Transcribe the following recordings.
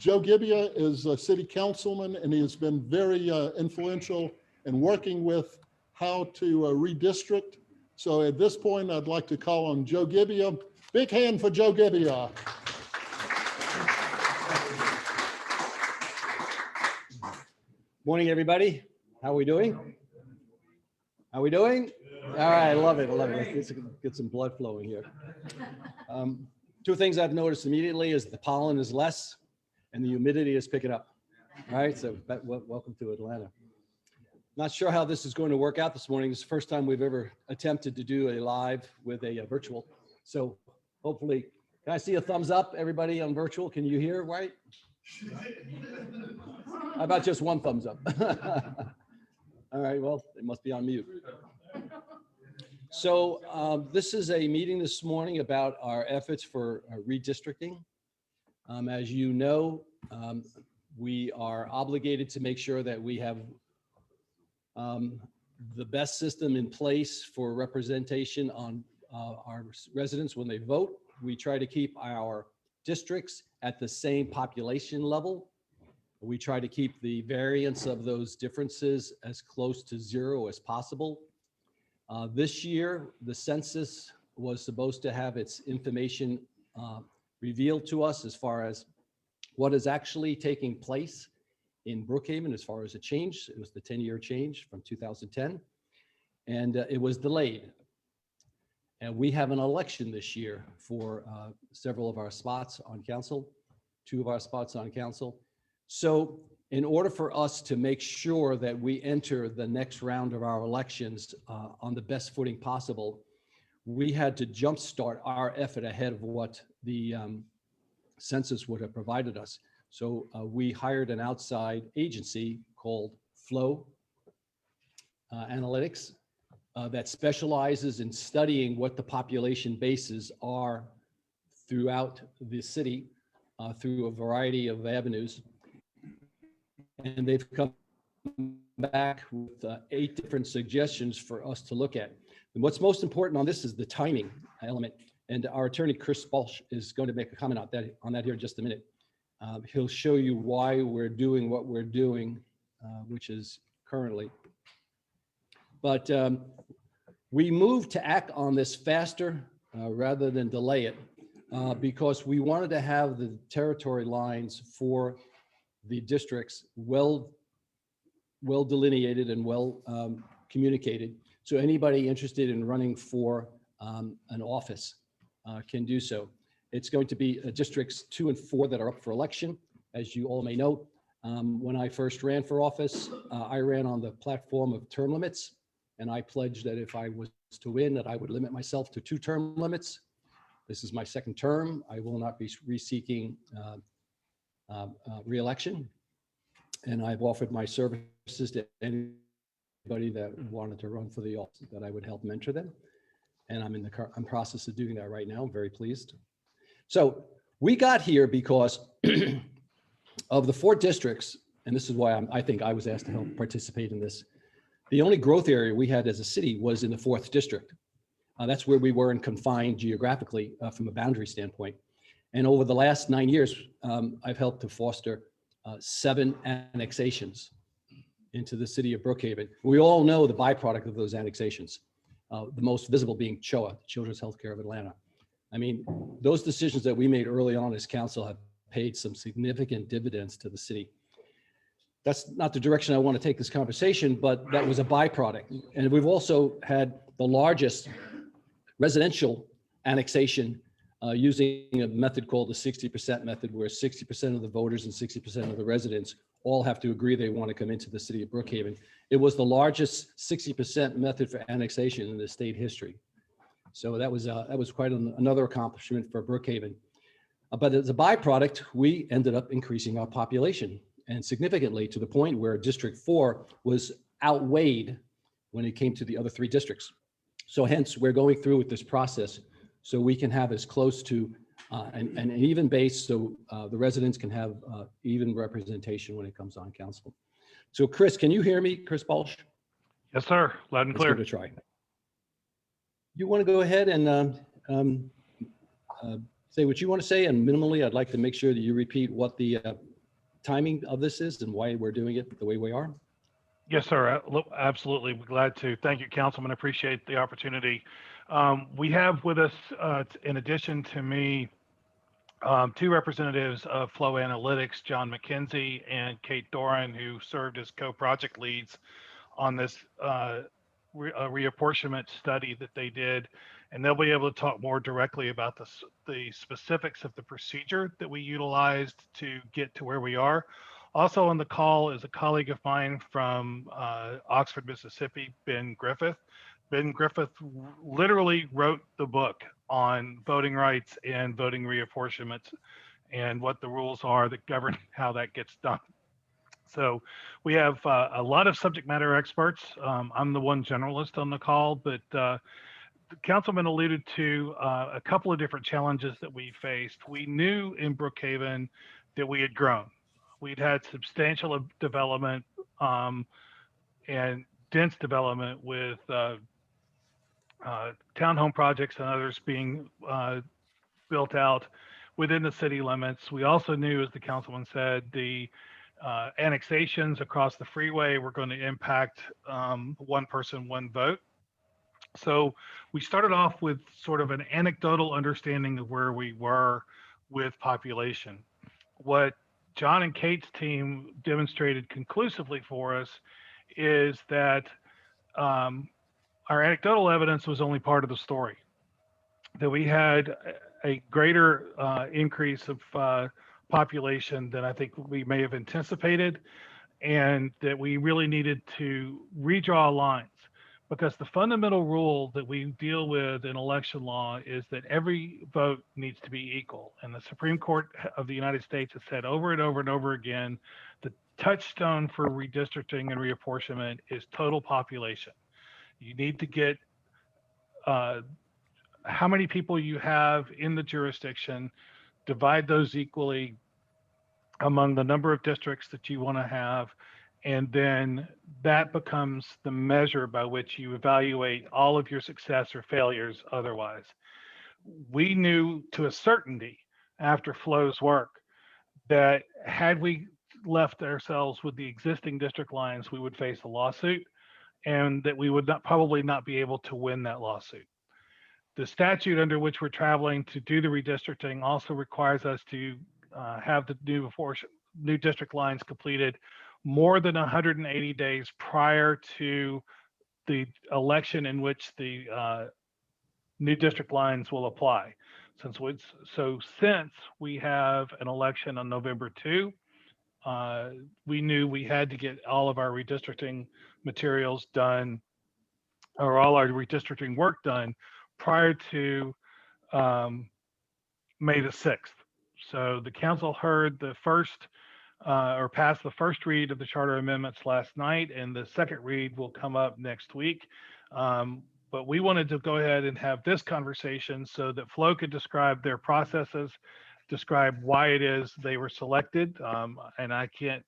Joe Gibbia is a city councilman, and he has been very influential in working with how to redistrict. So at this point, I'd like to call on Joe Gibbia. Big hand for Joe Gibbia. Morning, everybody. How are we doing? How are we doing? All right, I love it. I love it. Let's get some blood flowing here. Two things I've noticed immediately is the pollen is less and the humidity is picking up. All right, so welcome to Atlanta. Not sure how this is going to work out this morning. It's the first time we've ever attempted to do a live with a virtual. So hopefully, can I see a thumbs up, everybody on virtual? Can you hear, right? How about just one thumbs up? All right, well, it must be on mute. So this is a meeting this morning about our efforts for redistricting. As you know, we are obligated to make sure that we have the best system in place for representation on our residents when they vote. We try to keep our districts at the same population level. We try to keep the variance of those differences as close to zero as possible. This year, the census was supposed to have its information revealed to us as far as what is actually taking place in Brookhaven as far as a change. It was the 10-year change from 2010, and it was delayed. And we have an election this year for several of our spots on council, 2 of our spots on council. So in order for us to make sure that we enter the next round of our elections on the best footing possible, we had to jumpstart our effort ahead of what the census would have provided us. So we hired an outside agency called Flow Analytics that specializes in studying what the population bases are throughout the city through a variety of avenues. And they've come back with 8 different suggestions for us to look at. And what's most important on this is the timing element. And our attorney, Chris Balch, is going to make a comment on that here in just a minute. He'll show you why we're doing what we're doing, which is currently. But we moved to act on this faster rather than delay it because we wanted to have the territory lines for the districts well delineated and well communicated. So anybody interested in running for an office can do so. It's going to be districts 2 and 4 that are up for election. As you all may know, when I first ran for office, I ran on the platform of term limits. And I pledged that if I was to win, that I would limit myself to 2 term limits. This is my 2nd term. I will not be re-seeking re-election. And I've offered my services to anybody that wanted to run for the office, that I would help mentor them. And I'm in the process of doing that right now. I'm very pleased. So we got here because of the 4 districts, and this is why I think I was asked to help participate in this. The only growth area we had as a city was in the 4th district. That's where we were and confined geographically from a boundary standpoint. And over the last 9 years, I've helped to foster 7 annexations into the city of Brookhaven. We all know the byproduct of those annexations, the most visible being CHOA, Children's Healthcare of Atlanta. I mean, those decisions that we made early on as council have paid some significant dividends to the city. That's not the direction I want to take this conversation, but that was a byproduct. And we've also had the largest residential annexation using a method called the 60% method, where 60% of the voters and 60% of the residents all have to agree they want to come into the city of Brookhaven. It was the largest 60% method for annexation in the state history. So that was quite another accomplishment for Brookhaven. But as a byproduct, we ended up increasing our population, and significantly, to the point where District 4 was outweighed when it came to the other 3 districts. So hence, we're going through with this process so we can have as close to an even base, so the residents can have even representation when it comes on council. So Chris, can you hear me, Chris Balch? Yes, sir. Loud and clear. Let's give it a try. You want to go ahead and say what you want to say, and minimally, I'd like to make sure that you repeat what the timing of this is and why we're doing it the way we are? Yes, sir. Absolutely. We're glad to. Thank you, Councilman. Appreciate the opportunity. We have with us, in addition to me, two representatives of Flow Analytics, John McKenzie and Kate Doran, who served as co-project leads on this reapportionment study that they did. And they'll be able to talk more directly about the specifics of the procedure that we utilized to get to where we are. Also on the call is a colleague of mine from Oxford, Mississippi, Ben Griffith. Ben Griffith literally wrote the book on voting rights and voting reapportionments and what the rules are that govern how that gets done. So we have a lot of subject matter experts. I'm the one generalist on the call, but the councilman alluded to a couple of different challenges that we faced. We knew in Brookhaven that we had grown. We'd had substantial development and dense development with townhome projects and others being built out within the city limits. We also knew, as the councilman said, the annexations across the freeway were going to impact one person, one vote. So we started off with sort of an anecdotal understanding of where we were with population. What John and Kate's team demonstrated conclusively for us is that our anecdotal evidence was only part of the story, that we had a greater increase of population than I think we may have anticipated, and that we really needed to redraw lines, because the fundamental rule that we deal with in election law is that every vote needs to be equal. And the Supreme Court of the United States has said over and over and over again, the touchstone for redistricting and reapportionment is total population. You need to get how many people you have in the jurisdiction, divide those equally among the number of districts that you want to have, and then that becomes the measure by which you evaluate all of your success or failures otherwise. We knew to a certainty after Flow's work that had we left ourselves with the existing district lines, we would face a lawsuit, and that we would probably not be able to win that lawsuit. The statute under which we're traveling to do the redistricting also requires us to have the new district lines completed more than 180 days prior to the election in which the new district lines will apply. Since we have an election on November 2, we knew we had to get all of our redistricting materials done, or all our redistricting work done prior to May the 6th. So the council heard the first or passed the first read of the charter amendments last night, and the second read will come up next week. But we wanted to go ahead and have this conversation so that Flo could describe their processes, describe why it is they were selected. And I can't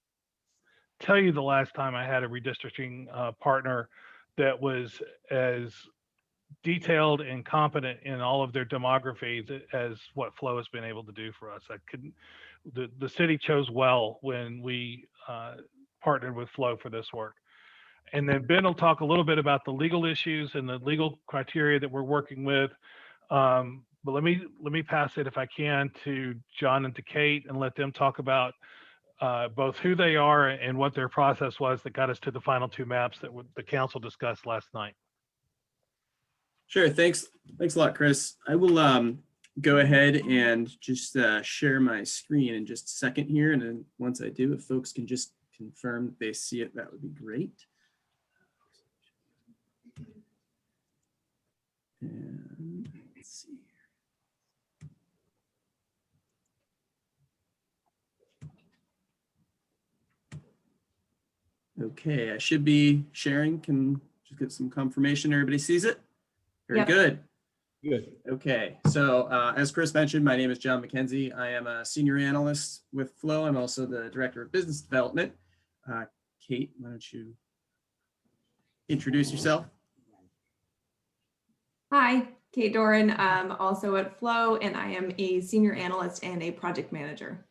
tell you the last time I had a redistricting partner that was as detailed and competent in all of their demography as what Flo has been able to do for us. The city chose well when we partnered with Flo for this work. And then Ben will talk a little bit about the legal issues and the legal criteria that we're working with. But let me pass it, if I can, to John and to Kate, and let them talk about both who they are and what their process was that got us to the final two maps that the council discussed last night. Sure, thanks a lot, Chris. I will go ahead and just share my screen in just a second here, and then once I do, if folks can just confirm that they see it, that would be great. And let's see. Okay, I should be sharing. Can just get some confirmation everybody sees it. Very good. Good. Okay, so as Chris mentioned, my name is John McKenzie. I am a senior analyst with Flow. I'm also the director of business development. Kate, why don't you introduce yourself? Hi, Kate Doran, also at Flow, and I am a senior analyst and a project manager.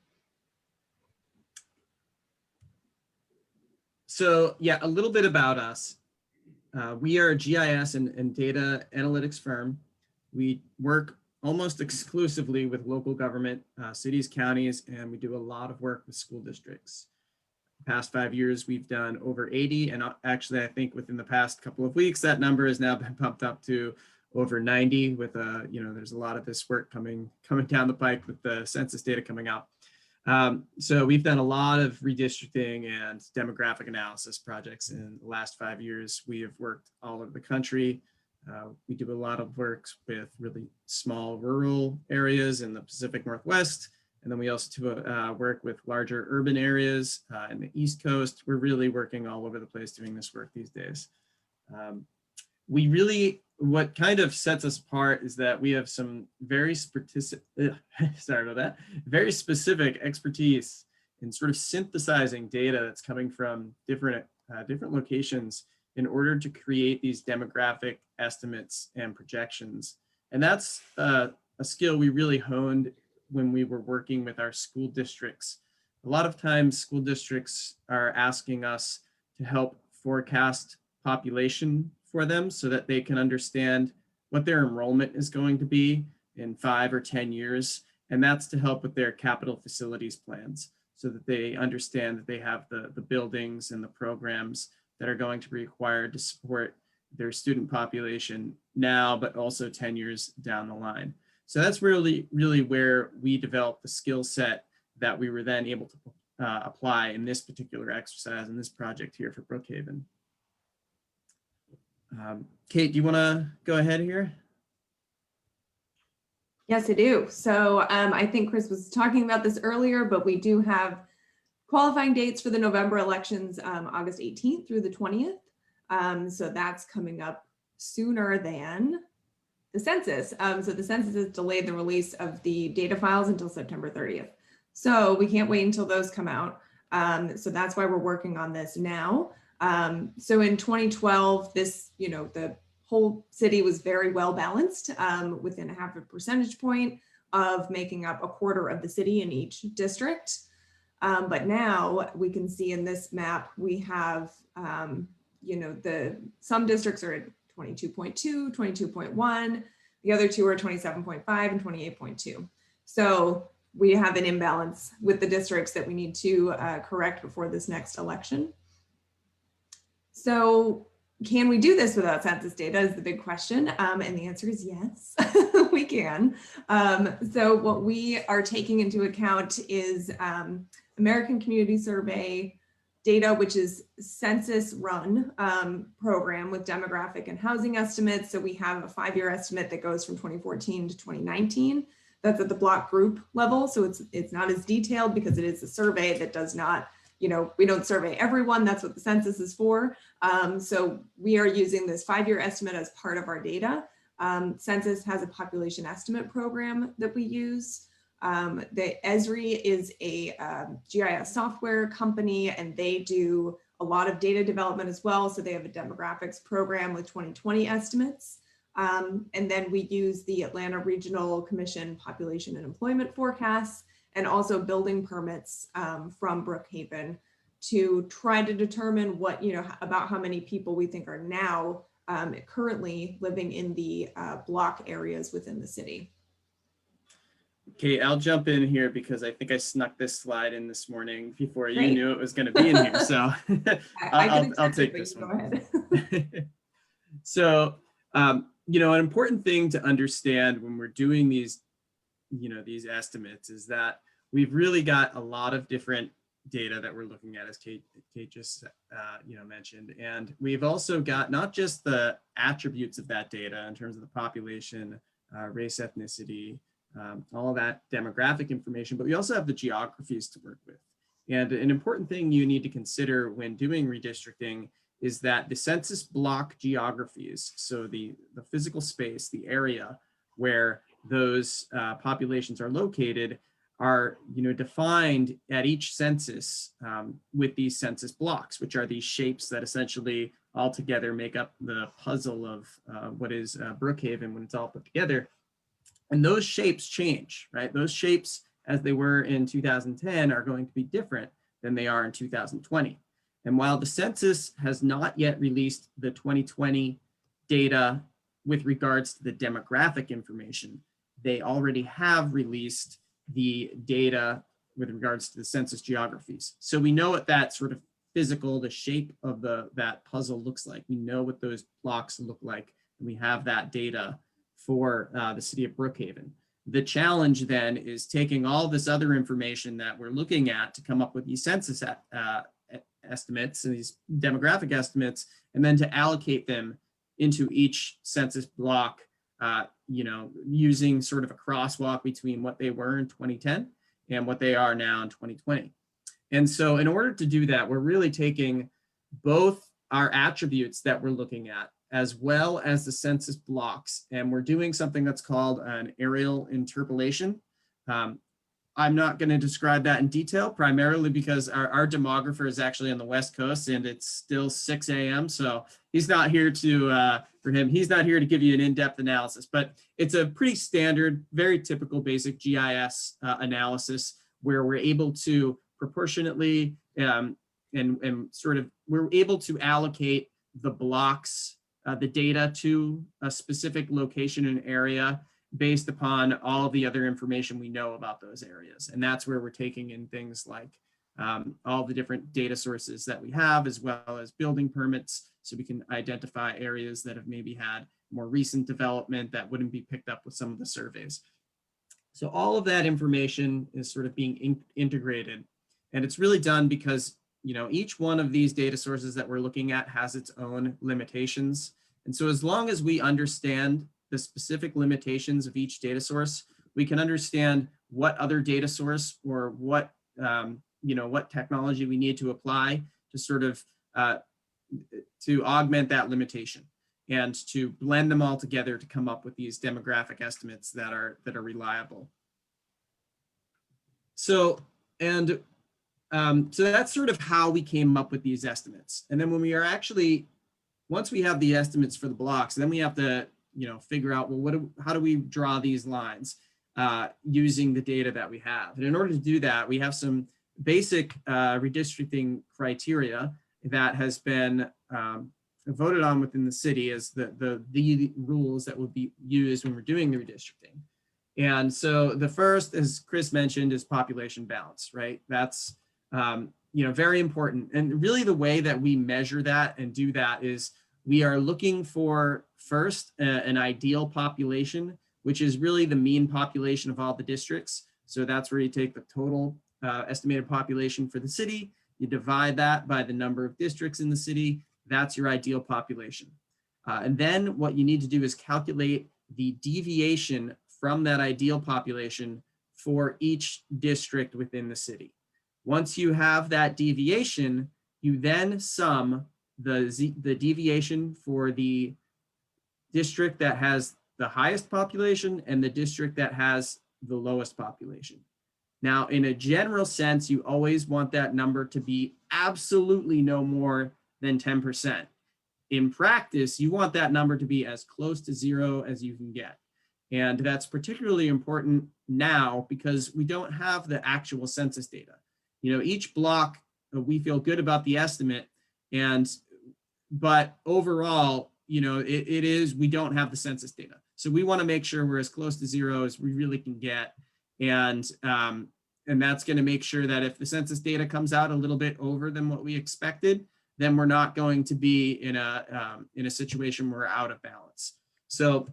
So yeah, a little bit about us. We are a GIS and data analytics firm. We work almost exclusively with local government, cities, counties, and we do a lot of work with school districts. The past 5 years, we've done over 80, and actually, I think within the past couple of weeks, that number has now been pumped up to over 90. With there's a lot of this work coming down the pike with the census data coming out. So we've done a lot of redistricting and demographic analysis projects in the last 5 years. We have worked all over the country. We do a lot of work with really small rural areas in the Pacific Northwest. And then we also do work with larger urban areas in the East Coast. We're really working all over the place doing this work these days. What kind of sets us apart is that we have some very very specific expertise in sort of synthesizing data that's coming from different locations in order to create these demographic estimates and projections. And that's a skill we really honed when we were working with our school districts. A lot of times school districts are asking us to help forecast population for them so that they can understand what their enrollment is going to be in 5 or 10 years. And that's to help with their capital facilities plans so that they understand that they have the buildings and the programs that are going to be required to support their student population now, but also 10 years down the line. So that's really, really where we developed the skill set that we were then able to apply in this particular exercise in this project here for Brookhaven. Kate, do you want to go ahead here? Yes, I do. So I think Chris was talking about this earlier, but we do have qualifying dates for the November elections, August 18th through the 20th. So that's coming up sooner than the census. So the census has delayed the release of the data files until September 30th. So we can't wait until those come out. So that's why we're working on this now. So in 2012, the whole city was very well balanced, within 0.5 percentage point of making up 1/4 of the city in each district. But now we can see in this map, we have, some districts are at 22.2, 22.1, the other two are 27.5 and 28.2. So we have an imbalance with the districts that we need to correct before this next election. So can we do this without census data is the big question. And the answer is yes, we can. So what we are taking into account is American Community Survey data, which is census run program with demographic and housing estimates. So we have a 5-year estimate that goes from 2014 to 2019. That's at the block group level. So it's not as detailed because it is a survey that does not, we don't survey everyone. That's what the census is for. So we are using this 5-year estimate as part of our data. Census has a population estimate program that we use. The Esri is a GIS software company, and they do a lot of data development as well. So they have a demographics program with 2020 estimates. And then we use the Atlanta Regional Commission population and employment forecasts, and also building permits from Brookhaven to try to determine what, about how many people we think are now currently living in the block areas within the city. Okay, I'll jump in here because I think I snuck this slide in this morning before you knew it was going to be in here. So I'll take this one. Go ahead. So, an important thing to understand when we're doing these, these estimates is that we've really got a lot of different data that we're looking at, as Kate just mentioned, and we've also got not just the attributes of that data in terms of the population, race, ethnicity, all that demographic information, but we also have the geographies to work with. And an important thing you need to consider when doing redistricting is that the census block geographies, so the physical space, the area where those populations are located, are defined at each census with these census blocks, which are these shapes that essentially all together make up the puzzle of what is Brookhaven when it's all put together. And those shapes change, right? Those shapes, as they were in 2010, are going to be different than they are in 2020. And while the census has not yet released the 2020 data with regards to the demographic information, they already have released the data with regards to the census geographies. So we know what that sort of physical, the shape of that puzzle looks like. We know what those blocks look like. And we have that data for the city of Brookhaven. The challenge then is taking all this other information that we're looking at to come up with these census estimates and these demographic estimates, and then to allocate them into each census block, using sort of a crosswalk between what they were in 2010 and what they are now in 2020. And so in order to do that, we're really taking both our attributes that we're looking at, as well as the census blocks, and we're doing something that's called an aerial interpolation. I'm not going to describe that in detail, primarily because our demographer is actually on the West Coast and it's still 6 a.m. So he's not here to, he's not here to give you an in-depth analysis, but it's a pretty standard, very typical basic GIS analysis where we're able to proportionately and sort of, we're able to allocate the blocks, the data to a specific location and area based upon all of the other information we know about those areas. And that's where we're taking in things like all the different data sources that we have, as well as building permits, so we can identify areas that have maybe had more recent development that wouldn't be picked up with some of the surveys. So all of that information is sort of being integrated. And it's really done because, each one of these data sources that we're looking at has its own limitations. And so as long as we understand the specific limitations of each data source, we can understand what other data source or what, what technology we need to apply to sort of, to augment that limitation and to blend them all together to come up with these demographic estimates that are reliable. So that's sort of how we came up with these estimates. And then when we are actually, once we have the estimates for the blocks, then we have to, figure out, well, how do we draw these lines using the data that we have? And in order to do that, we have some basic redistricting criteria that has been voted on within the city as the rules that will be used when we're doing the redistricting. And so the first, as Chris mentioned, is population balance, right? That's very important. And really the way that we measure that and do that is we are looking for first an ideal population, which is really the mean population of all the districts. So that's where you take the total estimated population for the city, you divide that by the number of districts in the city, that's your ideal population. And then what you need to do is calculate the deviation from that ideal population for each district within the city. Once you have that deviation, you then sum the deviation for the district that has the highest population and the district that has the lowest population. Now, in a general sense, you always want that number to be absolutely no more than 10%. In practice, you want that number to be as close to zero as you can get. And that's particularly important now because we don't have the actual census data. Each block, we feel good about the estimate, but overall, we don't have the census data. So we want to make sure we're as close to zero as we really can get. And that's going to make sure that if the census data comes out a little bit over than what we expected, then we're not going to be in a situation where we're out of balance. So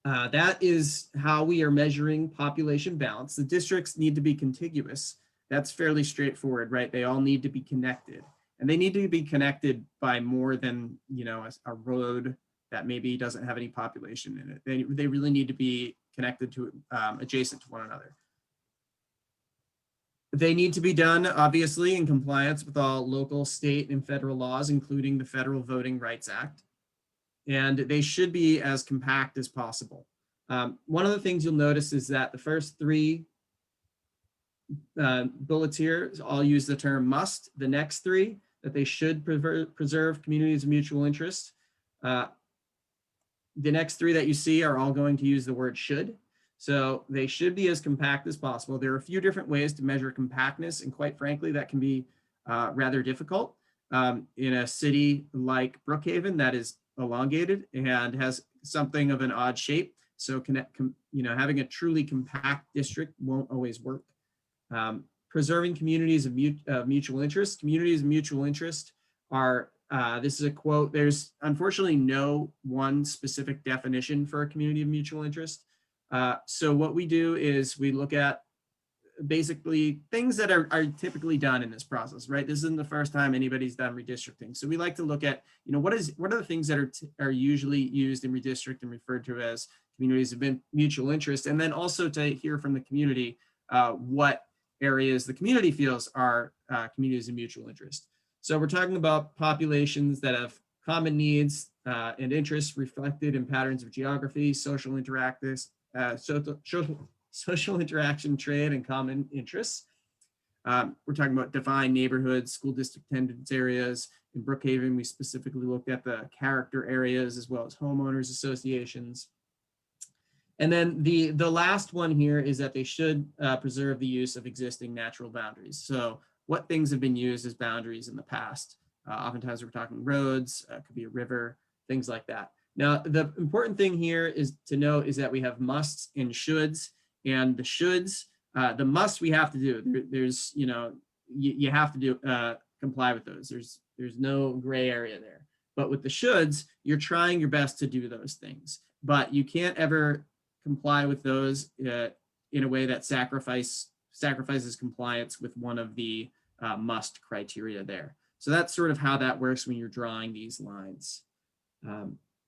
that is how we are measuring population balance. The districts need to be contiguous. That's fairly straightforward, right? They all need to be connected. And they need to be connected by more than, a road that maybe doesn't have any population in it. They really need to be connected to, adjacent to one another. They need to be done, obviously, in compliance with all local, state, and federal laws, including the Federal Voting Rights Act. And they should be as compact as possible. One of the things you'll notice is that the first three bullets here all use the term must. The next three, that they should preserve communities of mutual interest. The next three that you see are all going to use the word should. So they should be as compact as possible. There are a few different ways to measure compactness, and quite frankly, that can be rather difficult. in a city like Brookhaven that is elongated and has something of an odd shape. So having a truly compact district won't always work. Preserving communities of mutual interest. Communities of mutual interest are, this is a quote, there's unfortunately no one specific definition for a community of mutual interest. So what we do is we look at basically things that are typically done in this process, right? This isn't the first time anybody's done redistricting. So we like to look at, what are the things that are usually used in redistricting and referred to as communities of mutual interest, and then also to hear from the community what areas the community feels are communities of mutual interest. So we're talking about populations that have common needs and interests reflected in patterns of geography, social interaction, trade, and common interests. We're talking about defined neighborhoods, school district attendance areas. In Brookhaven, we specifically looked at the character areas as well as homeowners associations. And then the last one here is that they should preserve the use of existing natural boundaries. So what things have been used as boundaries in the past? Oftentimes we're talking roads, could be a river, things like that. Now, the important thing here is to note is that we have musts and shoulds, and the shoulds, the must we have to do. There's, you have to do comply with those. There's no gray area there. But with the shoulds, you're trying your best to do those things, but you can't ever comply with those in a way that sacrifices compliance with one of the must criteria there. So that's sort of how that works when you're drawing these lines.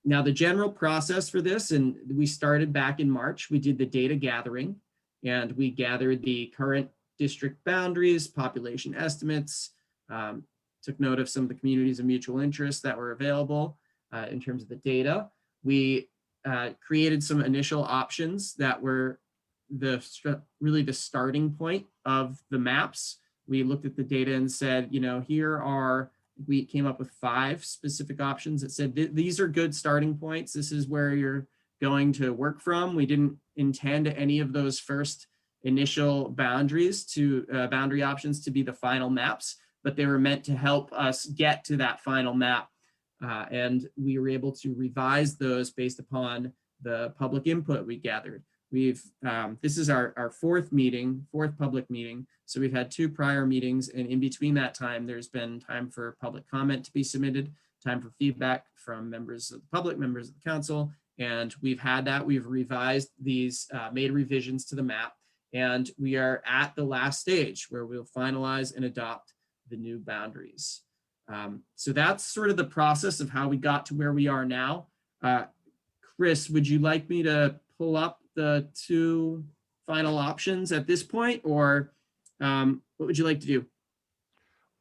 Now, the general process for this, and we started back in March, we did the data gathering, and we gathered the current district boundaries, population estimates, took note of some of the communities of mutual interest that were available in terms of the data. We created some initial options that were really the starting point of the maps. We looked at the data and said, we came up with 5 specific options that said, these are good starting points. This is where you're going to work from. We didn't intend any of those first initial boundary options to be the final maps, but they were meant to help us get to that final map. And we were able to revise those based upon the public input we gathered. This is our fourth public meeting. So we've had 2 prior meetings, and in between that time, there's been time for public comment to be submitted, time for feedback from members of the public, members of the council, and we've had that. We've revised these, made revisions to the map, and we are at the last stage where we'll finalize and adopt the new boundaries. So that's sort of the process of how we got to where we are now. Chris, would you like me to pull up the 2 final options at this point, or what would you like to do?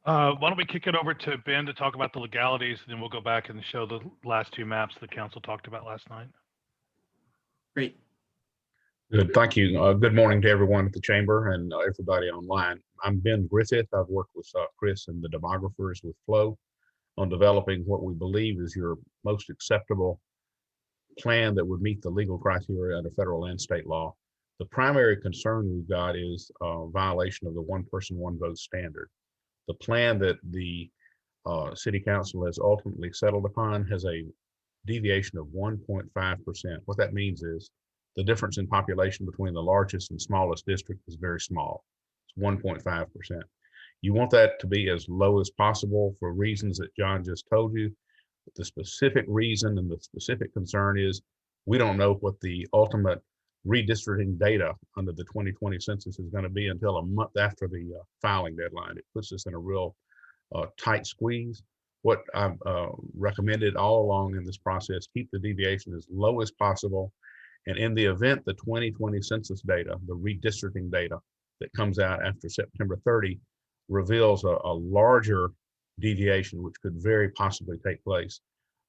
Why don't we kick it over to Ben to talk about the legalities, and then we'll go back and show the last 2 maps the council talked about last night. Great. Good, thank you. Good morning to everyone at the chamber and everybody online. I'm Ben Griffith. I've worked with Chris and the demographers with Flo on developing what we believe is your most acceptable plan that would meet the legal criteria under federal and state law. The primary concern we've got is violation of the 1 person, 1 vote standard. The plan that the city council has ultimately settled upon has a deviation of 1.5%. What that means is the difference in population between the largest and smallest district is very small. It's 1.5%. You want that to be as low as possible for reasons that John just told you. But the specific reason and the specific concern is we don't know what the ultimate redistricting data under the 2020 census is going to be until a month after the filing deadline. It puts us in a real tight squeeze. What I've recommended all along in this process, keep the deviation as low as possible. And in the event the 2020 census data, the redistricting data that comes out after September 30 reveals a larger deviation, which could very possibly take place,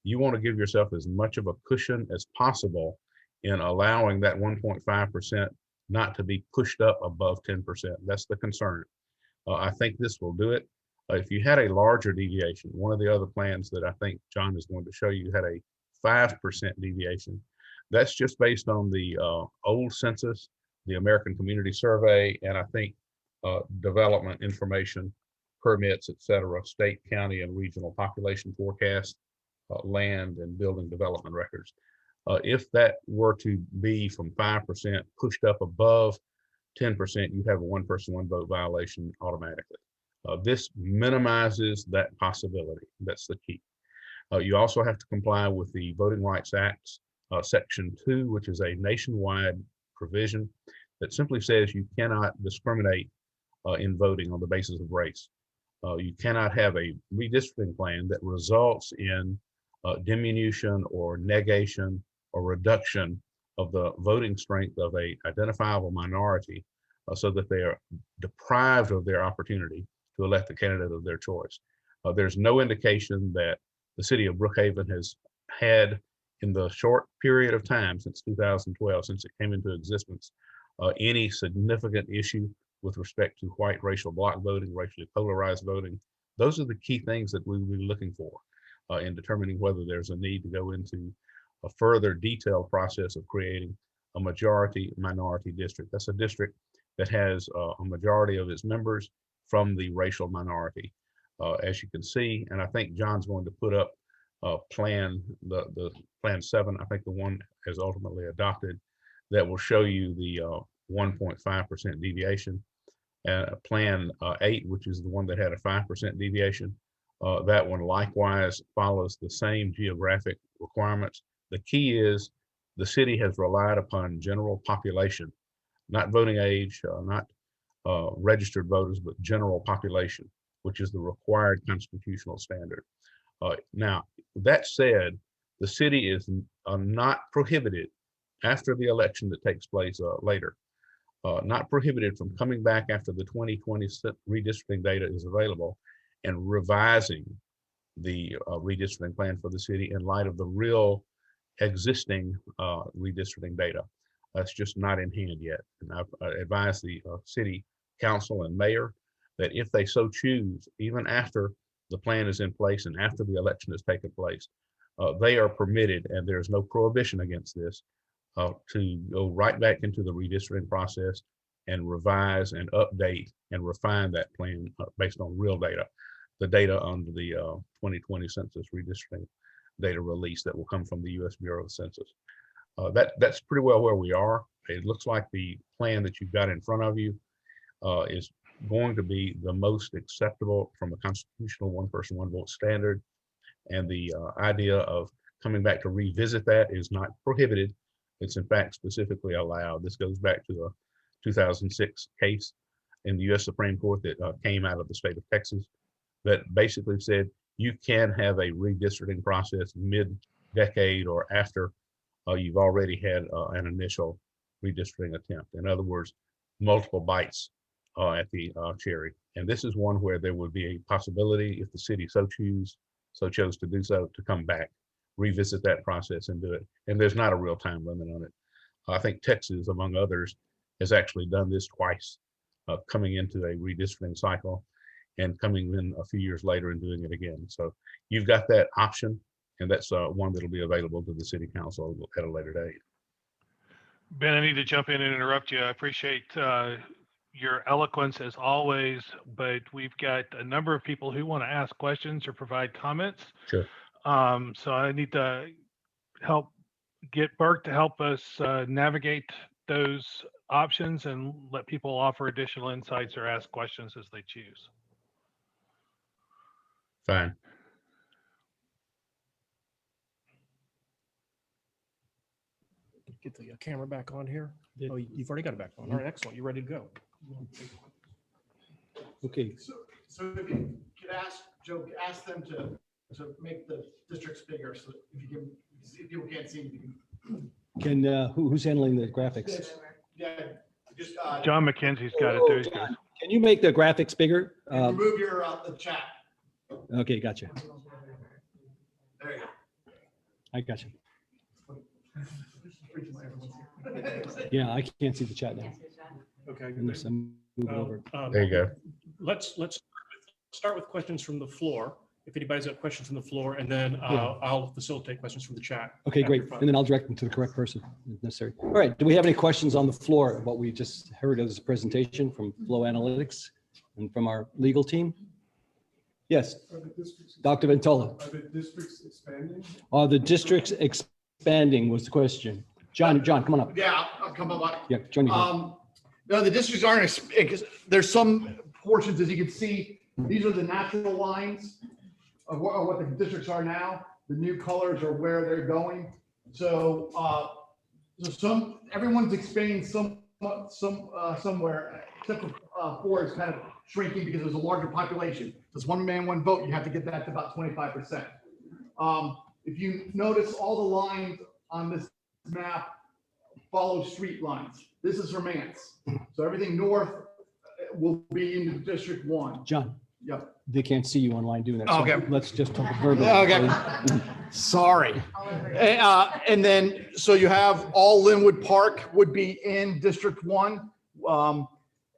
you want to give yourself as much of a cushion as possible in allowing that 1.5% not to be pushed up above 10%. That's the concern. I think this will do it. If you had a larger deviation, one of the other plans that I think John is going to show you had a 5% deviation. That's just based on the old census, the American Community Survey, and I think development information permits, et cetera, state, county, and regional population forecast, land and building development records. If that were to be from 5% pushed up above 10%, you have a one person, one vote violation automatically. This minimizes that possibility. That's the key. You also have to comply with the Voting Rights Act's Section 2, which is a nationwide provision that simply says you cannot discriminate in voting on the basis of race. You cannot have a redistricting plan that results in diminution or negation or reduction of the voting strength of a identifiable minority so that they are deprived of their opportunity to elect the candidate of their choice. There's no indication that the city of Brookhaven has had in the short period of time since 2012, since it came into existence, any significant issue with respect to white racial bloc voting, racially polarized voting. Those are the key things that we will be looking for in determining whether there's a need to go into a further detailed process of creating a majority minority district. That's a district that has a majority of its members from the racial minority. As you can see, and I think John's going to put up plan, the plan 7, I think the one is ultimately adopted, that will show you the 1.5% deviation. Plan 8, which is the one that had a 5% deviation, that one likewise follows the same geographic requirements. The key is the city has relied upon general population, not voting age, not registered voters, but general population, which is the required constitutional standard. Now, that said, the city is not prohibited after the election that takes place later, not prohibited from coming back after the 2020 redistricting data is available and revising the redistricting plan for the city in light of the real existing redistricting data. That's just not in hand yet. And I've advised the city council and mayor that if they so choose, even after the plan is in place and after the election has taken place, they are permitted, and there's no prohibition against this, to go right back into the redistricting process and revise and update and refine that plan based on real data, the data under the 2020 census redistricting data release that will come from the U.S. Bureau of Census. That's pretty well where we are. It looks like the plan that you've got in front of you is going to be the most acceptable from a constitutional one person, one vote standard. And the idea of coming back to revisit that is not prohibited. It's in fact specifically allowed. This goes back to the 2006 case in the U.S. Supreme Court that came out of the state of Texas that basically said you can have a redistricting process mid-decade or after you've already had an initial redistricting attempt. In other words, multiple bites at the cherry. And this is one where there would be a possibility, if the city so chose to do so, to come back, revisit that process and do it. And there's not a real time limit on it. I think Texas, among others, has actually done this twice, coming into a redistricting cycle and coming in a few years later and doing it again. So you've got that option, and that's one that'll be available to the city council at a later date. Ben, I need to jump in and interrupt you. I appreciate your eloquence as always, but we've got a number of people who want to ask questions or provide comments. Sure. So I need to get Burke to help us navigate those options and let people offer additional insights or ask questions as they choose. Fine. Get the camera back on here. Oh, you've already got it back on. All right, excellent. You're ready to go. Okay, So if you could ask, Joe, ask them to make the districts bigger, so if you can, see, people can't see anything. can, who's handling the graphics? Yeah, just. John McKenzie's got it Oh, there. John, can you make the graphics bigger? Remove your, the chat. Okay, gotcha. There you go. I gotcha. Yeah, I can't see the chat now. Okay. Unless I'm moving over. There you go. Let's start with questions from the floor. If anybody's got questions from the floor, and then Yeah. I'll facilitate questions from the chat. Okay, great. And then I'll direct them to the correct person if necessary. All right, do we have any questions on the floor of what we just heard as a presentation from Flow Analytics and from our legal team? Yes, Dr. Ventola. Are the districts expanding? Are the districts expanding was the question. John, come on up. Yeah, I'll come up. Yeah, join you. No, the districts aren't, there's some portions, as you can see, these are the natural lines of what the districts are now. The new colors are where they're going. So, everyone's expanding somewhere, except for 4 is kind of shrinking because there's a larger population. This one man, one vote, you have to get that to about 25%. If you notice, all the lines on this map follow street lines. This is for Mance. So everything north will be into District 1. John, Yep. they can't see you online doing that. so Okay. Let's just talk verbally. Okay. please. Sorry. And then, so you have all Linwood Park would be in District 1.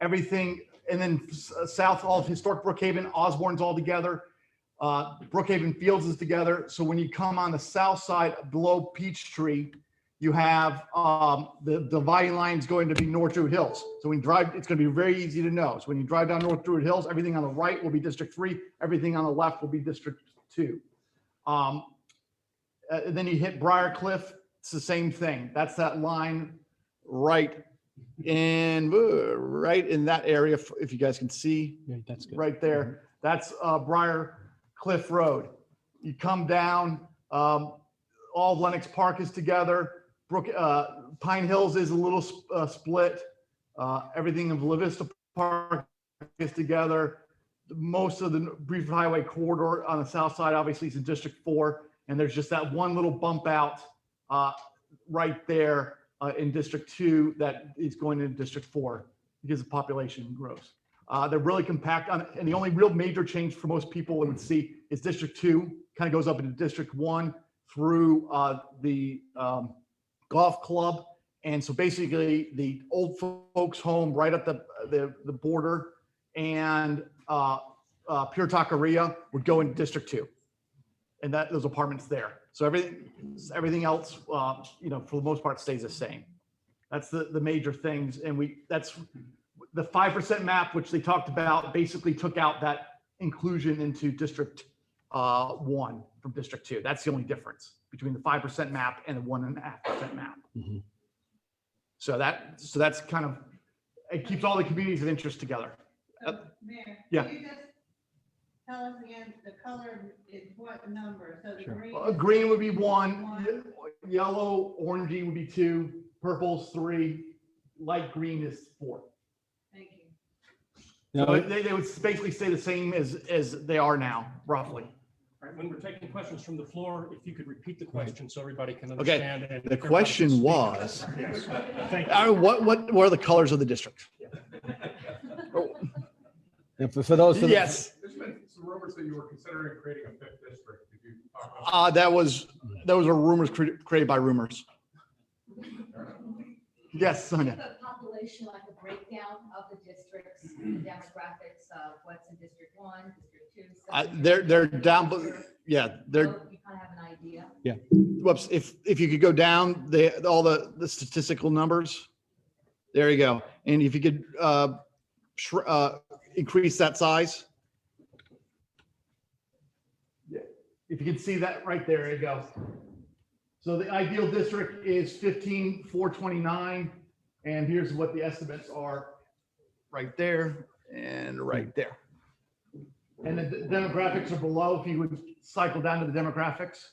Everything, and then south, all of historic Brookhaven, Osborne's all together. Brookhaven Fields is together. So when you come on the south side below Peachtree, you have the dividing lines going to be North Druid Hills. So when you drive, it's going to be very easy to know. So when you drive down North Druid Hills, everything on the right will be District 3. Everything on the left will be District 2. And then you hit Briarcliff. It's the same thing. That's that line right in that area. If you guys can see Yeah, that's good. right there, that's Briarcliff Road. You come down, all of Lenox Park is together. Pine Hills is a little split. Everything in La Vista Park is together. Most of the Brief Highway corridor on the south side obviously is in District 4, and there's just that one little bump out right there in District 2 that is going into District 4 because the population grows. They're really compact, and the only real major change for most people would see is District 2 kind of goes up into District 1 through the golf club. And so basically the old folks home right at the border and Pure Taqueria would go into District 2. And those apartments there. So everything else, for the most part stays the same. That's the major things. And that's the 5% map, which they talked about, basically took out that inclusion into District 1 from District 2. That's the only difference between the 5% map and the 1.5% map. Mm-hmm. So that's kind of, it keeps all the communities of interest together. Mayor, Yeah. can you just tell us again, the color is what number? So the Sure. green. Green would be 1, yellow, orangey would be 2, purple's 3, light green is 4. Thank you. Now, So they would basically stay the same as they are now, roughly. All right, when we're taking questions from the floor, if you could repeat the question so everybody can Okay, understand. and the everybody can question speak. was, Yes, thank you. what are the colors of the district? for those, Yes, There's been some rumors that you were considering creating a 5th district. Did you talk about those are rumors created by rumors. Yes, Sonia. A population, like a breakdown of the districts, demographics of what's in District 1, District 2. They're down, yeah, they're, So you kind of have an idea. whoops, if you could go down, all the statistical numbers. There you go. And if you could increase that size. Yeah, if you can see that right there, you go. So the ideal district is 15,429, and here's what the estimates are right there and right there. And the demographics are below if you would cycle down to the demographics.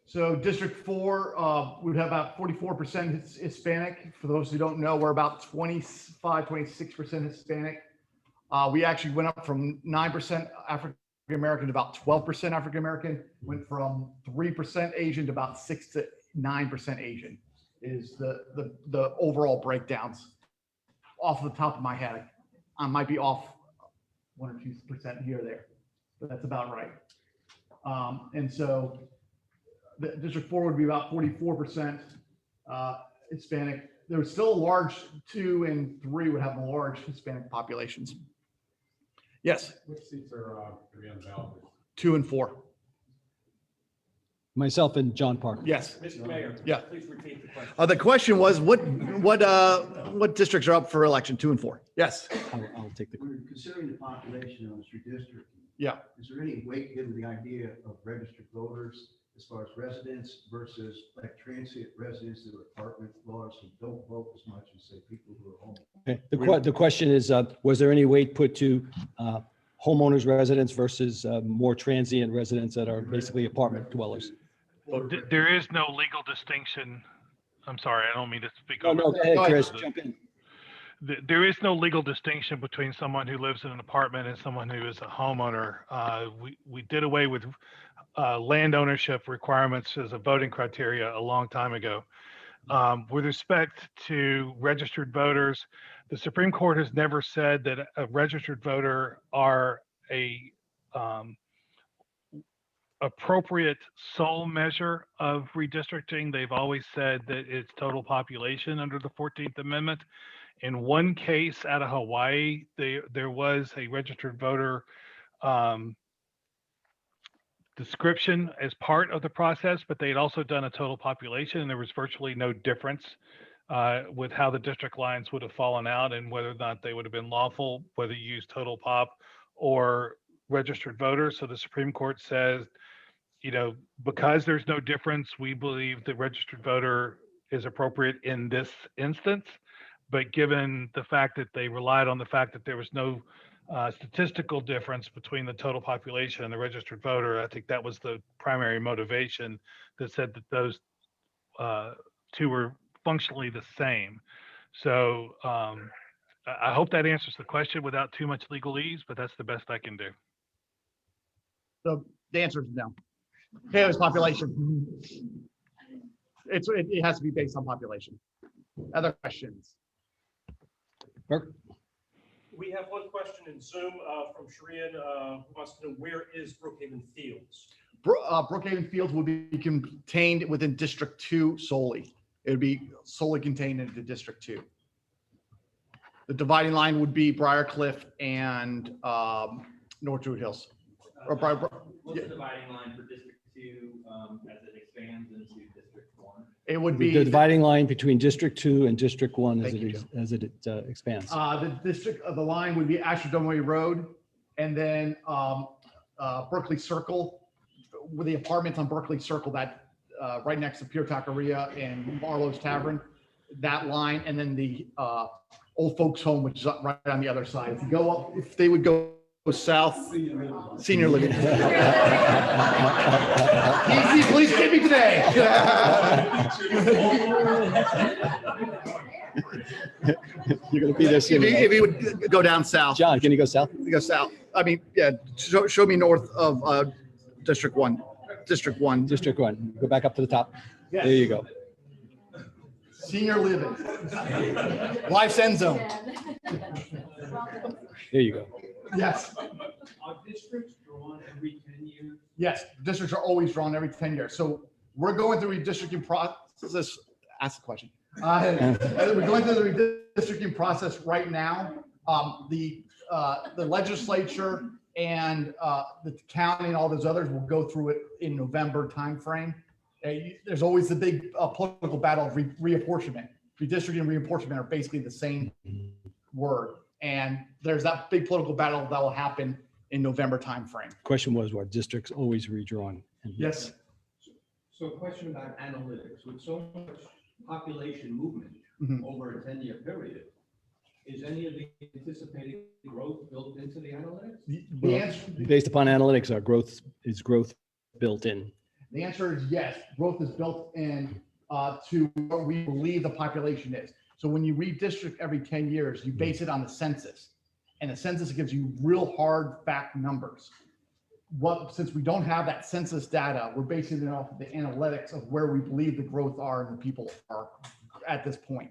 So District 4 would have about 44% Hispanic. For those who don't know, we're about 26% Hispanic. We actually went up from 9% African-American to about 12% African-American, went from 3% Asian to about 6 to 9% Asian is the overall breakdowns off the top of my head. I might be off 1 or 2% here or there, but that's about right. And so the District 4 would be about 44% Hispanic. There was still a large 2 and 3 would have large Hispanic populations. Yes, which seats are going to be on the ballot? 2 and 4. myself and John Park. Yes. Mr. Mayor. Yeah. Please repeat the question. The question was, what what districts are up for election, 2 and 4? Yes. I'll take the. We're considering the population on this redistricting. Yeah. Is there any weight given to the idea of registered voters as far as residents versus like transient residents that are apartment dwellers who don't vote as much as say people who are home? Okay. The question is, was there any weight put to homeowners residents versus more transient residents that are basically apartment dwellers? There is no legal distinction. I'm sorry, I don't mean to speak No, over. no, go ahead, Chris, jump in. There is no legal distinction between someone who lives in an apartment and someone who is a homeowner. We did away with land ownership requirements as a voting criteria a long time ago. With respect to registered voters, the Supreme Court has never said that a registered voter are a appropriate sole measure of redistricting. They've always said that it's total population under the 14th Amendment. In one case out of Hawaii, there was a registered voter description as part of the process, but they had also done a total population, and there was virtually no difference with how the district lines would have fallen out and whether or not they would have been lawful, whether you use total pop or registered voters. So the Supreme Court says, you know, because there's no difference, we believe the registered voter is appropriate in this instance. But given the fact that they relied on the fact that there was no statistical difference between the total population and the registered voter, I think that was the primary motivation that said that those two were functionally the same. So I hope that answers the question without too much legalese, but that's the best I can do. So the answer is no. Taylor's population. It has to be based on population. Other questions? Burke? We have one question in Zoom from Shreyan, who wants to know, where is Brookhaven Fields? Brookhaven Fields will be contained within District 2 solely. It would be solely contained into District 2. The dividing line would be Briarcliff and North Druid Hills. What's the dividing line for District 2 as it expands into District 1? It would be the dividing line between District 2 and District 1 as it expands. The line would be Asher Dunway Road, and then Berkeley Circle, with the apartments on Berkeley Circle, that right next to Pure Taqueria and Marlowe's Tavern, that line, and then the old folks home, which is right on the other side. If you go up, if they would go south, senior living. DC, please get me today. You're going to be there soon. If you would go down south. John, can you go south? Go south. I mean, yeah, show me north of District 1. District 1. District 1. Go back up to the top. Yes. There you go. Senior living. Life's end zone. There you go. Yes. Are districts drawn every 10 years? Yes, districts are always drawn every 10 years. So we're going through redistricting process. Ask the question. We're going through the redistricting process right now. The legislature and the county and all those others will go through it in November timeframe. There's always the big political battle of reapportionment. Redistricting and reapportionment are basically the same word. And there's that big political battle that will happen in November timeframe. Question was, what districts always redrawn? Yes. So a question about analytics. With so much population movement over a 10-year period, is any of the anticipated growth built into the analytics? The answer, based upon analytics, our growth built in. the answer is yes. Growth is built in to what we believe the population is. So when you redistrict every 10 years, you base it on the census, and the census gives you real hard fact numbers. Since we don't have that census data, we're basing it off of the analytics of where we believe the growth are and the people are at this point.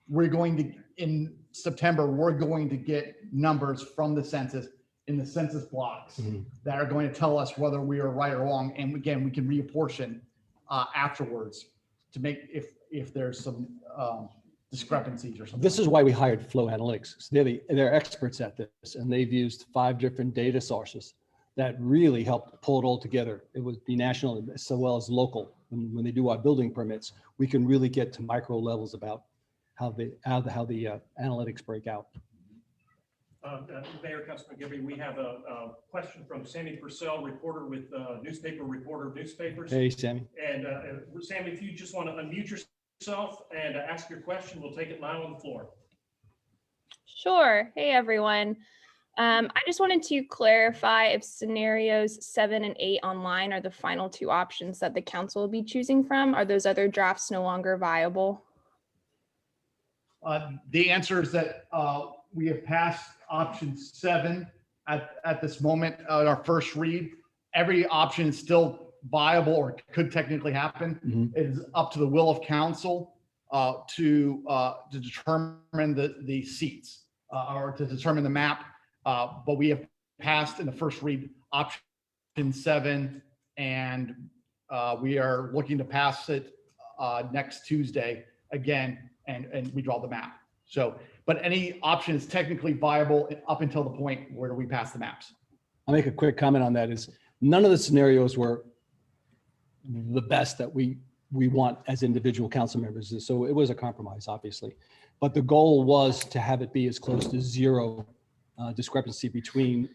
We're going to, in September, we're going to get numbers from the census in the census blocks that are going to tell us whether we are right or wrong. And again, we can reapportion afterwards to make if there's some discrepancies or something. This is why we hired Flow Analytics. So they're experts at this, and they've used 5 different data sources that really helped pull it all together. It would be national as well as local. When they do our building permits, we can really get to micro levels about how the analytics break out. Mayor, Councilman Gibby, we have a question from Sammy Purcell, reporter with reporter of newspapers. Hey, Sammy. And Sammy, if you just want to unmute yourself and ask your question, we'll take it live on the floor. Sure. Hey, everyone. I just wanted to clarify if scenarios 7 and 8 online are the final two options that the council will be choosing from. Are those other drafts no longer viable? The answer is that we have passed option 7 at this moment at our first read. Every option is still viable or could technically happen. It is up to the will of council to determine the seats or to determine the map. But we have passed in the first read option 7, and we are looking to pass it next Tuesday again, and we draw the map. So, but any option is technically viable up until the point where we pass the maps. I'll make a quick comment on that. Is none of the scenarios were the best that we want as individual council members. So it was a compromise, obviously, but the goal was to have it be as close to zero discrepancy between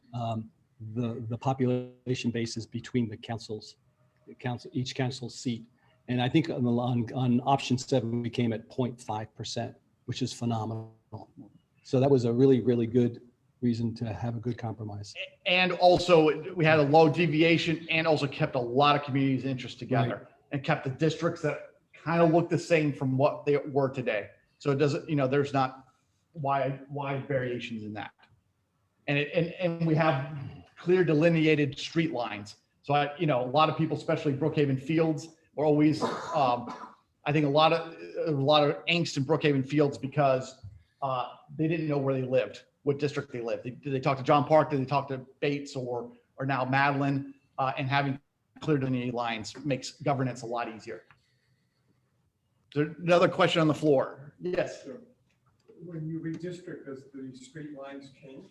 the population bases between the councils, each council seat. And I think on option 7, we came at 0.5%, which is phenomenal. So that was a really, really good reason to have a good compromise. And also we had a low deviation and also kept a lot of communities' interest together and kept the districts that kind of look the same from what they were today. So it doesn't, there's not wide variations in that. And we have clear delineated street lines. So a lot of people, especially Brookhaven Fields, are always, I think a lot of angst in Brookhaven Fields because they didn't know where they lived, what district they lived. Did they talk to John Park? Did they talk to Bates or now Madeline? And having clear delineated lines makes governance a lot easier. Is there another question on the floor? Yes. When you redistrict, does the street lines change?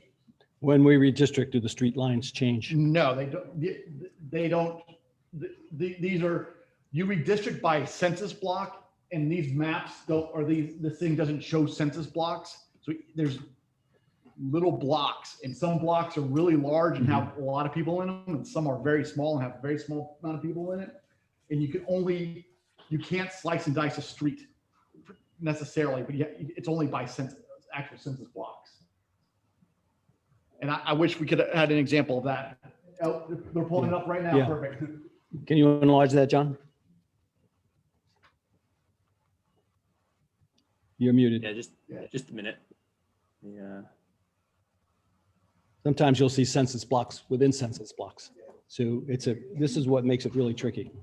When we redistrict, do the street lines change? No, they don't. They don't. These are, you redistrict by census block, and these maps don't, or this thing doesn't show census blocks. So there's little blocks, and some blocks are really large and have a lot of people in them, and some are very small and have a very small amount of people in it. And you can't slice and dice a street necessarily, but it's only by actual census blocks. And I wish we could have had an example of that. Oh, they're pulling it up right now. Yeah. Perfect. Can you enlarge that, John? You're muted. Yeah, just a minute. Yeah. Sometimes you'll see census blocks within census blocks. So this is what makes it really tricky.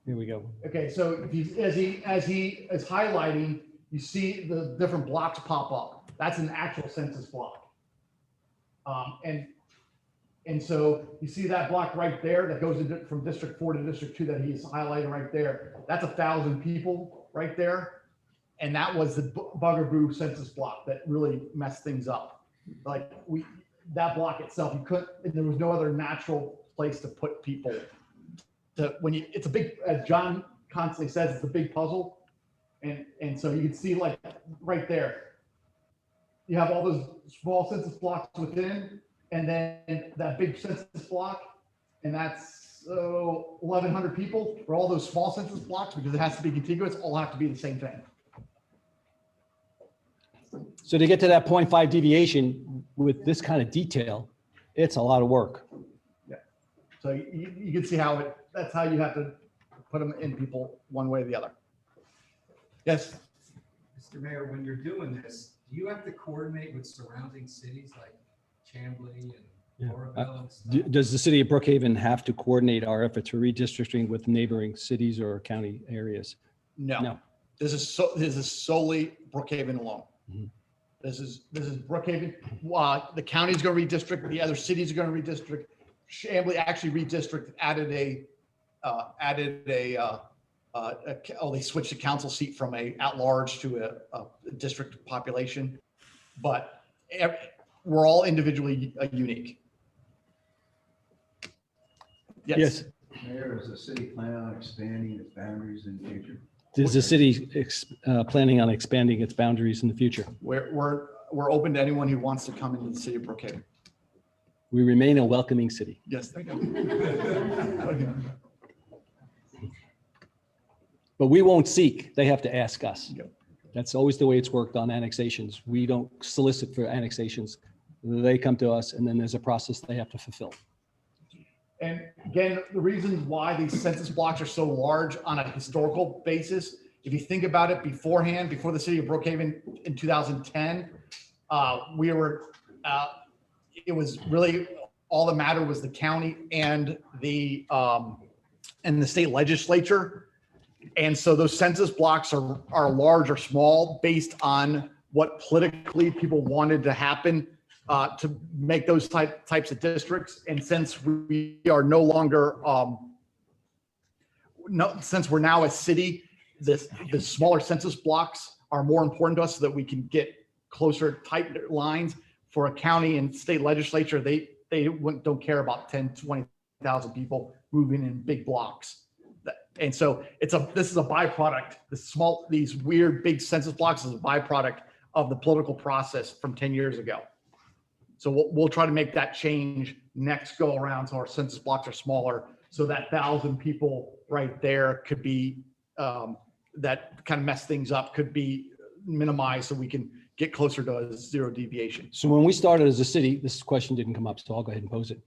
Here we go. Okay, so as he is highlighting, you see the different blocks pop up. That's an actual census block. And so you see that block right there that goes from District 4 to District 2 that he's highlighting right there. That's 1,000 people right there. And that was the bugaboo census block that really messed things up. Like that block itself, you couldn't, and there was no other natural place to put people. It's a big, as John constantly says, it's a big puzzle. And so you can see like right there, you have all those small census blocks within, and then that big census block, and that's 1,100 people for all those small census blocks, because it has to be contiguous, all have to be the same thing. So to get to that 0.5 deviation with this kind of detail, it's a lot of work. Yeah. So you can see how that's how you have to put them in people one way or the other. Yes. Mr. Mayor, when you're doing this, do you have to coordinate with surrounding cities like Chamblee and Oroville and stuff? Does the city of Brookhaven have to coordinate our efforts for redistricting with neighboring cities or county areas? No. This is solely Brookhaven alone. Mm-hmm. This is Brookhaven. The county's going to redistrict. The other cities are going to redistrict. Chamblee actually redistricted, they switched the council seat from a at-large to a district population, but we're all individually unique. Yes. Mayor, is the city planning on expanding its boundaries in the future? Is the city planning on expanding its boundaries in the future? We're open to anyone who wants to come into the city of Brookhaven. We remain a welcoming city. Yes, thank you. But we won't seek, they have to ask us. Yep. That's always the way it's worked on annexations. We don't solicit for annexations. They come to us and then there's a process they have to fulfill. And again, the reasons why these census blocks are so large on a historical basis, if you think about it beforehand, before the city of Brookhaven in 2010, it was really all that mattered was the county and the state legislature. And so those census blocks are large or small based on what politically people wanted to happen to make those types of districts. And since we are no longer, since we're now a city, the smaller census blocks are more important to us so that we can get closer, tight lines. For a county and state legislature, they don't care about 10, 20,000 people moving in big blocks. And so this is a byproduct. These weird big census blocks is a byproduct of the political process from 10 years ago. So we'll try to make that change next go around. So our census blocks are smaller. So that 1,000 people right there could be, that kind of mess things up, could be minimized so we can get closer to a zero deviation. So when we started as a city, this question didn't come up, so I'll go ahead and pose it.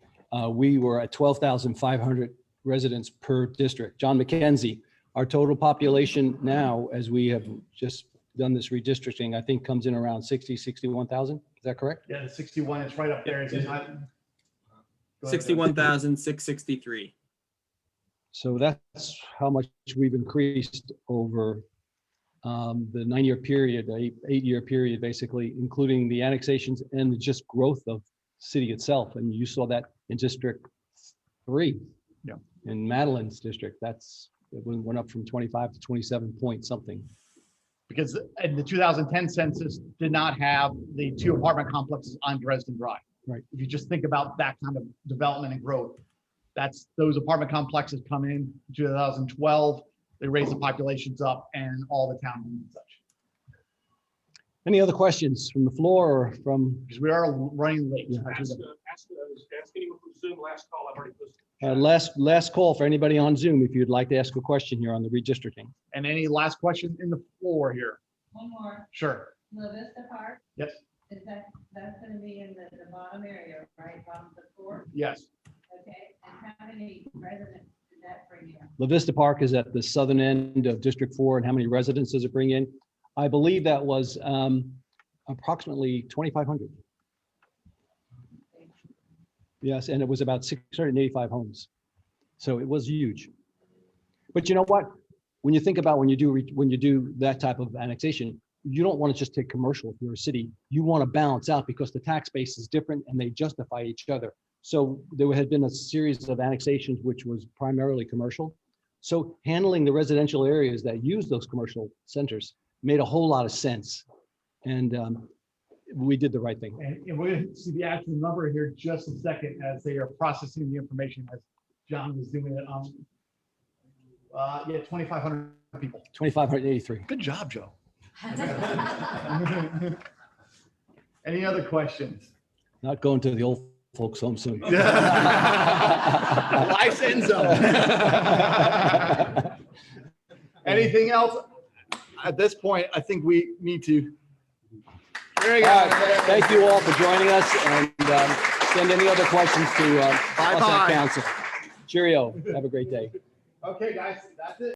We were at 12,500 residents per district. John McKenzie, our total population now, as we have just done this redistricting, I think comes in around 61,000. Is that correct? Yeah, the 61 is right up there. It's 61,663. So that's how much we've increased over the 9-year period, 8-year period, basically, including the annexations and just growth of city itself. And you saw that in District 3. Yeah. In Madeline's district, it went up from 25 to 27 point something. Because in the 2010 census did not have the 2 apartment complexes on Dresden Drive. Right. If you just think about that kind of development and growth, those apartment complexes come in 2012. They raise the populations up and all the town and such. Any other questions from the floor or from? Because we are running late. Ask anyone from Zoom, last call, I've already posted. Last call for anybody on Zoom if you'd like to ask a question here on the redistricting. And any last question in the floor here? One more. Sure. La Vista Park, Yes. that's gonna be in the bottom area, right, bottom of the floor? Yes. Okay, and how many residents did that bring in? La Vista Park is at the southern end of District 4, and how many residents does it bring in? I believe that was approximately 2,500. Yes, and it was about 685 homes. So it was huge. But you know what? When you think about when you do that type of annexation, you don't want to just take commercial if you're a city. You want to balance out because the tax base is different and they justify each other. So there had been a series of annexations which was primarily commercial. So handling the residential areas that use those commercial centers made a whole lot of sense. And we did the right thing. And we're going to see the actual number here just a second as they are processing the information as John was doing it on. 2,500 people. 2,583. Good job, Joe. Any other questions? Not going to the old folks home soon. Life's end zone. Anything else? At this point, I think we need to. There you go. All right. Thank you all for joining us, and send any other questions to us at council. Cheerio. Have a great day. Okay, guys, that's it.